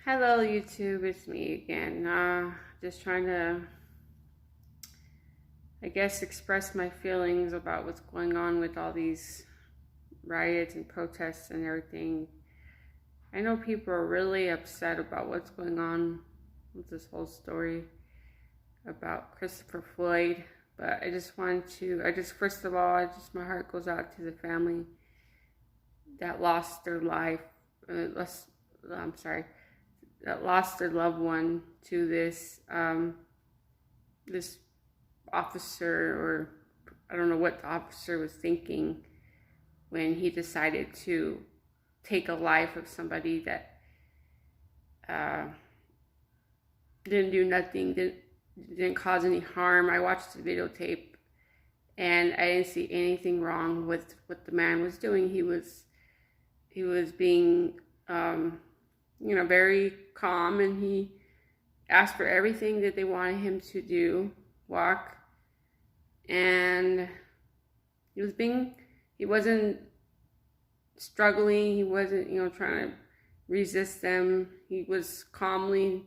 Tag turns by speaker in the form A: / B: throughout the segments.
A: Hello YouTube, it's me again. Just trying to, express my feelings about what's going on with all these riots and protests and everything. I know people are really upset about what's going on with this whole story about Christopher Floyd, but first of all, my heart goes out to the family that lost their life, that lost their loved one to this officer, or I don't know what the officer was thinking when he decided to take a life of somebody that didn't do nothing, didn't cause any harm. I watched the videotape and I didn't see anything wrong with what the man was doing. He was being very calm, and he asked for everything that they wanted him to do, walk, and he wasn't struggling, he wasn't, trying to resist them. He was calmly,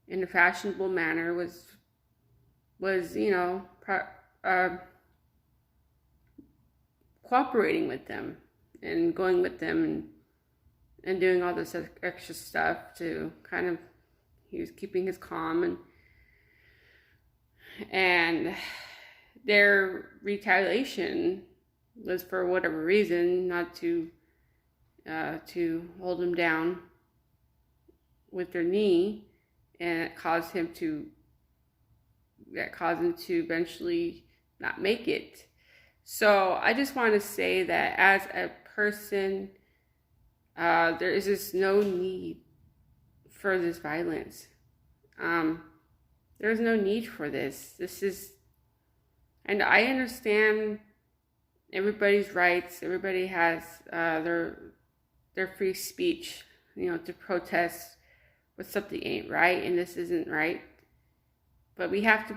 A: in a fashionable manner, cooperating with them and going with them and doing all this extra stuff to he was keeping his calm, and their retaliation was for whatever reason, not to hold him down with their knee, and that caused him to eventually not make it. So I just want to say that as a person, there is just no need for this violence. There's no need for this. And I understand everybody's rights. Everybody has their free speech, to protest when something ain't right and this isn't right. But we can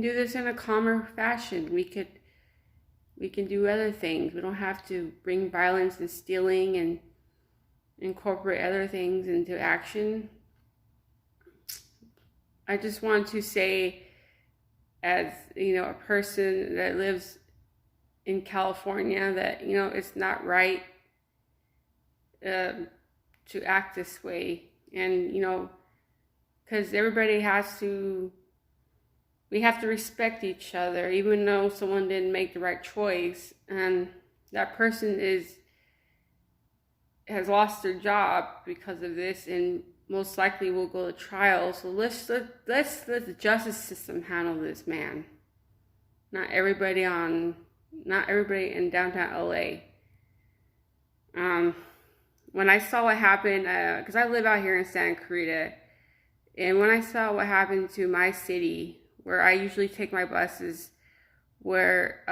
A: do this in a calmer fashion. We can do other things. We don't have to bring violence and stealing and incorporate other things into action. I just want to say, as a person that lives in California, that it's not right to act this way, and because we have to respect each other, even though someone didn't make the right choice, and that person has lost their job because of this, and most likely will go to trial. So let's let the justice system handle this man. Not everybody in downtown LA. When I saw what happened, because I live out here in Santa Clarita, and when I saw what happened to my city, where I usually take my buses, where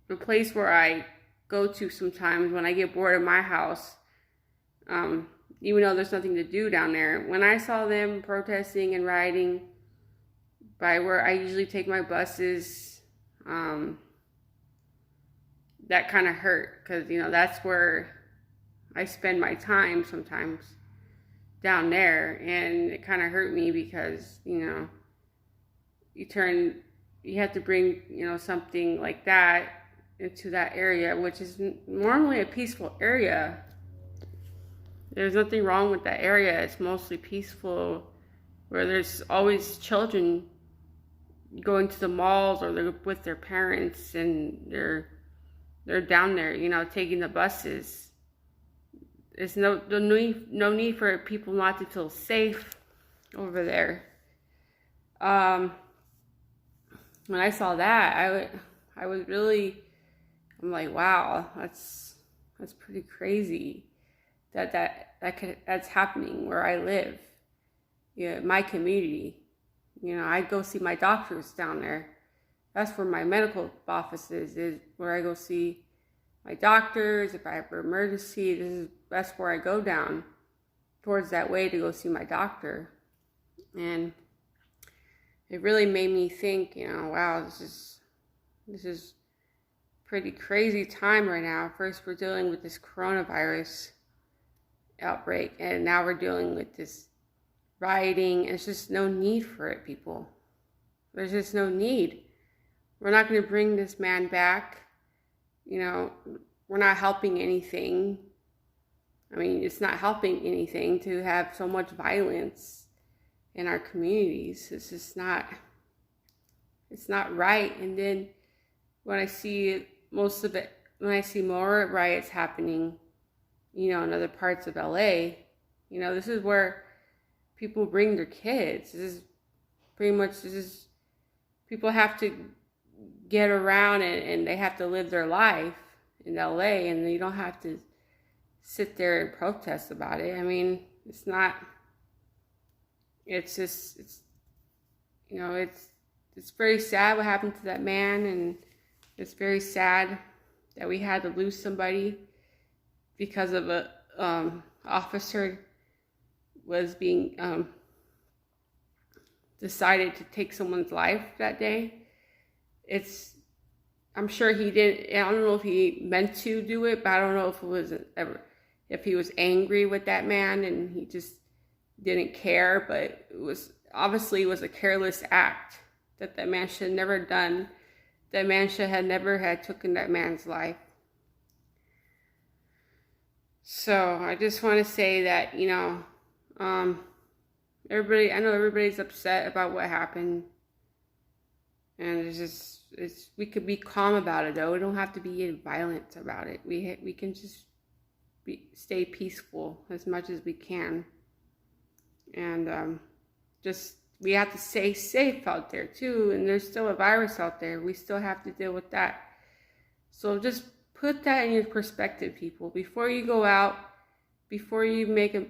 A: the place where I go to sometimes when I get bored of my house, even though there's nothing to do down there, when I saw them protesting and rioting by where I usually take my buses, that kind of hurt, because that's where I spend my time sometimes, down there, and it kind of hurt me because you have to bring something like that into that area, which is normally a peaceful area. There's nothing wrong with that area. It's mostly peaceful, where there's always children going to the malls, or they're with their parents, and they're down there, taking the buses. There's no need for people not to feel safe over there. When I saw that, I'm like, wow, that's pretty crazy that's happening where I live, my community. I go see my doctors down there. That's where my medical office is where I go see my doctors. If I have an emergency, that's where I go down towards that way to go see my doctor. And it really made me think, wow, this is pretty crazy time right now. First, we're dealing with this coronavirus, outbreak, and now we're dealing with this rioting. It's just no need for it, people. There's just no need. We're not going to bring this man back. You know, we're not helping anything. I mean, it's not helping anything to have so much violence in our communities. It's just not, it's not right. And then when I see most of it, when I see more riots happening, you know, in other parts of LA, you know, this is where people bring their kids. This is pretty much, this is, people have to get around and they have to live their life in LA, and you don't have to sit there and protest about it. I mean, it's not, it's just, it's, you know, it's very sad what happened to that man, and it's very sad that we had to lose somebody because of a officer was being decided to take someone's life that day. It's, I'm sure he didn't, I don't know if he meant to do it, but I don't know if it was ever, if he was angry with that man and he just didn't care. But it was, obviously it was a careless act that that man should have never done. That man should have never had taken that man's life. So I just want to say that, you know, everybody, I know everybody's upset about what happened, and it's just, it's, we could be calm about it though. We don't have to be violent about it. We can just stay peaceful as much as we can, and just, we have to stay safe out there too. And there's still a virus out there. We still have to deal with that. So just put that in your perspective, people. Before you go out, before you make a,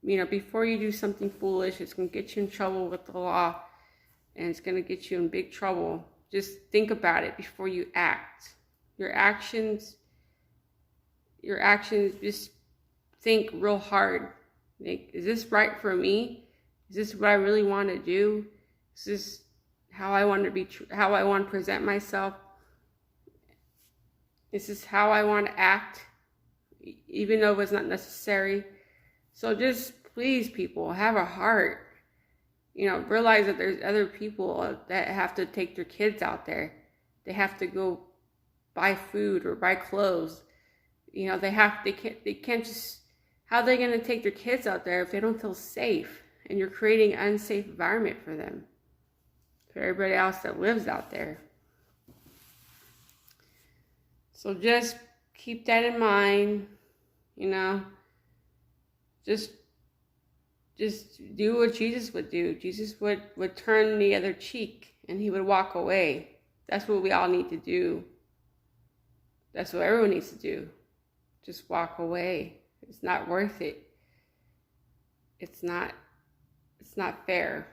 A: you know, before you do something foolish, it's going to get you in trouble with the law, and it's going to get you in big trouble. Just think about it before you act. Your actions, just think real hard. Like, is this right for me? Is this what I really want to do? Is this how I want to be, how I want to present myself? Is this how I want to act, even though it's not necessary? So just please, people, have a heart. You know, realize that there's other people that have to take their kids out there. They have to go buy food or buy clothes. You know, they can't just, how are they going to take their kids out there if they don't feel safe? And you're creating an unsafe environment for them, for everybody else that lives out there. So just keep that in mind, you know. Just do what Jesus would do. Jesus would turn the other cheek and he would walk away. That's what we all need to do. That's what everyone needs to do. Just walk away. It's not worth it. It's not fair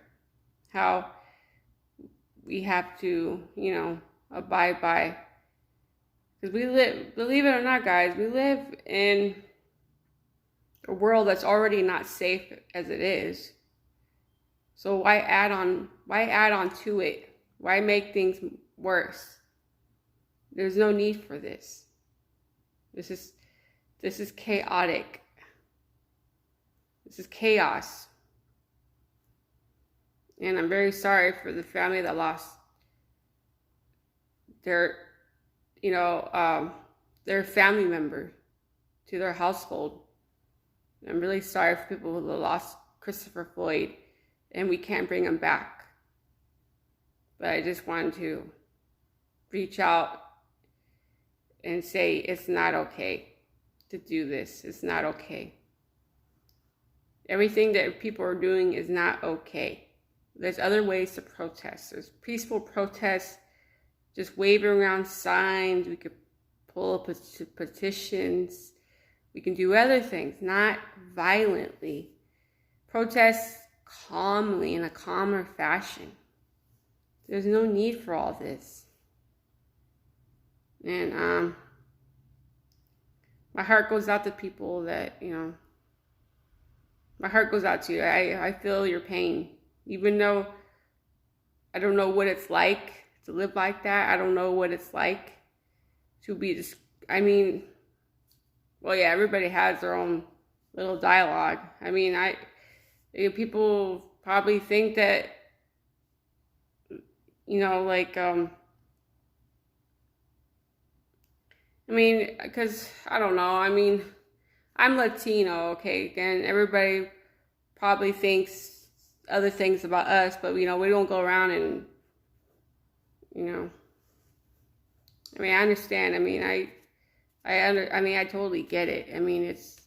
A: how we have to, you know, abide by. Because we live, believe it or not, guys, we live in a world that's already not safe as it is. So why add on to it? Why make things worse? There's no need for this. This is chaotic. This is chaos. And I'm very sorry for the family that lost their, you know, their family member to their household. I'm really sorry for people who lost Christopher Floyd, and we can't bring him back. But I just wanted to reach out and say it's not okay to do this. It's not okay. Everything that people are doing is not okay. There's other ways to protest. There's peaceful protests, just waving around signs. We could pull up petitions. We can do other things, not violently. Protest calmly, in a calmer fashion. There's no need for all this. And my heart goes out to people that, you know, my heart goes out to you. I feel your pain. Even though I don't know what it's like to live like that. I don't know what it's like to be just, I mean, well, yeah, everybody has their own little dialogue. I mean, people probably think that, like, I mean, because I don't know. I mean, I'm Latino, okay, and everybody probably thinks other things about us, but we don't go around and, I mean, I understand. I mean, I mean, I totally get it. I mean, it's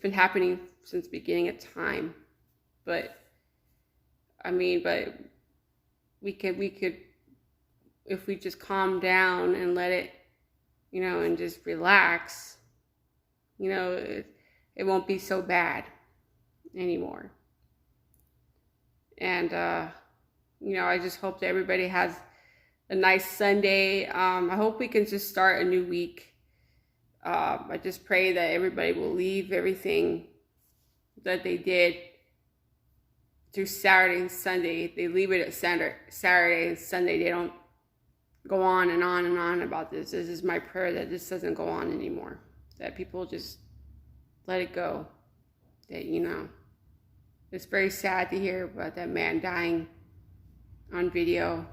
A: been happening since the beginning of time, but I mean, but we could, if we just calm down and let it, and just relax, it won't be so bad anymore. And, I just hope that everybody has a nice Sunday. I hope we can just start a new week. I just pray that everybody will leave everything that they did through Saturday and Sunday. They leave it at Saturday and Sunday. They don't go on and on and on about this. This is my prayer, that this doesn't go on anymore. That people just let it go. That, it's very sad to hear about that man dying on video.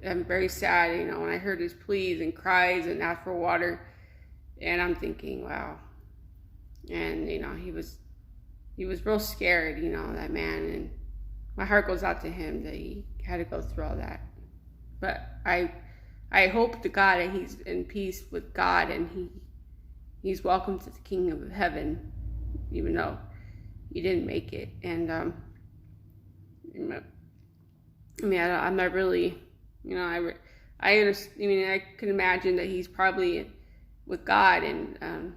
A: I'm very sad, when I heard his pleas and cries and asked for water, and I'm thinking, wow. And he was real scared, that man, and my heart goes out to him that he had to go through all that. But I hope to God that he's in peace with God, and he's welcome to the kingdom of heaven, even though he didn't make it. And I mean, I'm not really, I understand. I mean, I can imagine that he's probably with God, and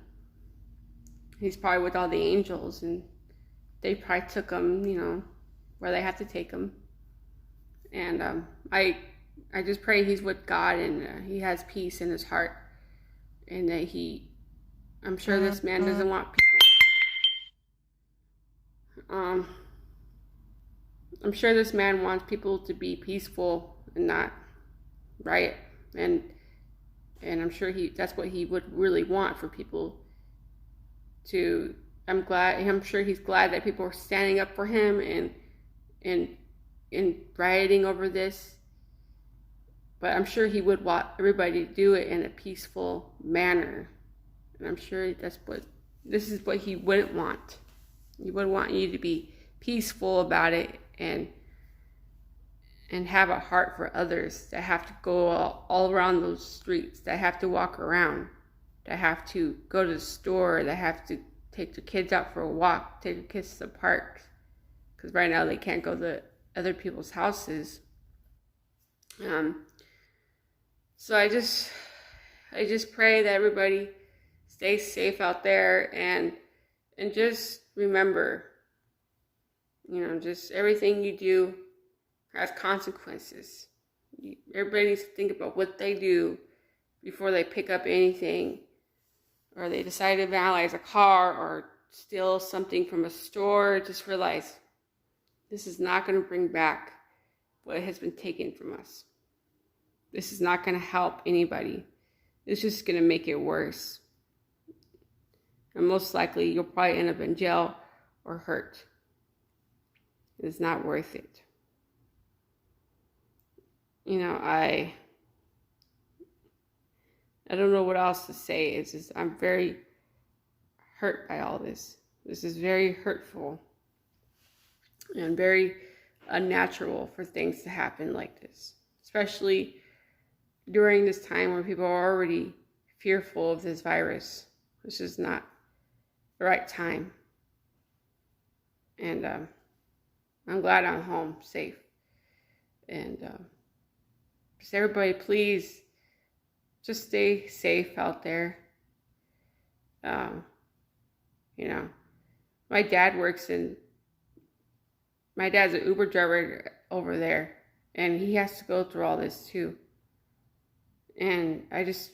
A: he's probably with all the angels, and they probably took him, where they have to take him. And I just pray he's with God, and he has peace in his heart, and that I'm sure this man doesn't want people. I'm sure this man wants people to be peaceful and not riot, and I'm sure that's what he would really want for people to. I'm sure he's glad that people are standing up for him and rioting over this. But I'm sure he would want everybody to do it in a peaceful manner, and I'm sure this is what he wouldn't want. He would want you to be peaceful about it, and have a heart for others that have to go all around those streets, that have to walk around, that have to go to the store, that have to take their kids out for a walk, take their kids to the park, because right now they can't go to other people's houses. So I just pray that everybody stays safe out there, and just remember, just everything you do has consequences. Everybody needs to think about what they do before they pick up anything, or they decide to vandalize a car or steal something from a store. Just realize this is not going to bring back what has been taken from us. This is not going to help anybody. It's just going to make it worse. And most likely you'll probably end up in jail or hurt. It's not worth it. I don't know what else to say. It's just, I'm very hurt by all this. This is very hurtful and very unnatural for things to happen like this, especially during this time where people are already fearful of this virus. This is not the right time. And I'm glad I'm home safe. And just everybody, please just stay safe out there. My dad's an Uber driver over there, and he has to go through all this too. And I just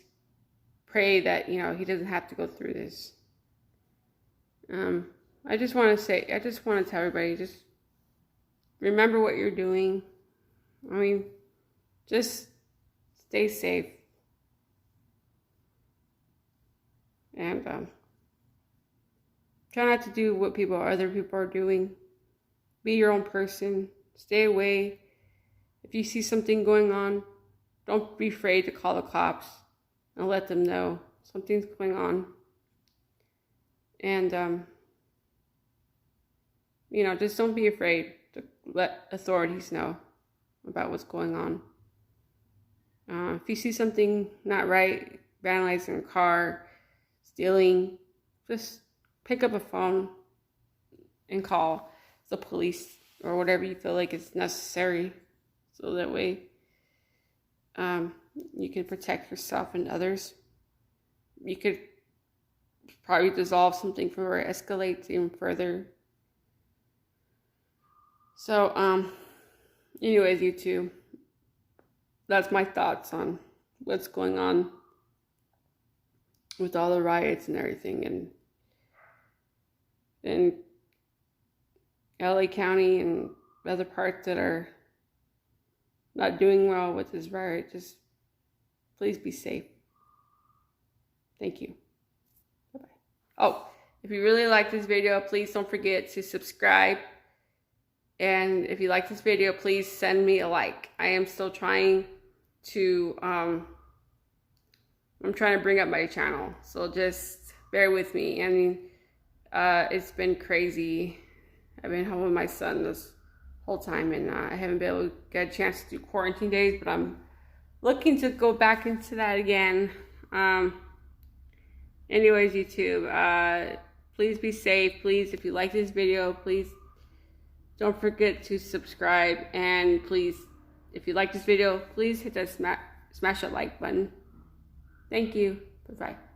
A: pray that, he doesn't have to go through this. I just want to tell everybody, just remember what you're doing. I mean, just stay safe. And Try not to do what other people are doing. Be your own person. Stay away. If you see something going on, don't be afraid to call the cops and let them know something's going on. And, just don't be afraid to let authorities know about what's going on. If you see something not right, vandalizing a car, stealing, just pick up a phone and call the police or whatever you feel like is necessary. So that way you can protect yourself and others. You could probably dissolve something before it escalates even further. So, anyways, YouTube, that's my thoughts on what's going on with all the riots and everything, and in LA County and other parts that are not doing well with this riot. Just please be safe. Thank you. Bye-bye. Oh, if you really like this video, please don't forget to subscribe. And if you like this video, please send me a like. I am still trying to, I'm trying to bring up my channel. So just bear with me. I mean, it's been crazy. I've been home with my son this whole time, and I haven't been able to get a chance to do quarantine days, but I'm looking to go back into that again. Anyways, YouTube, please be safe. Please, if you like this video, please don't forget to subscribe. And please, if you like this video, please hit that smash that like button. Thank you. Bye-bye.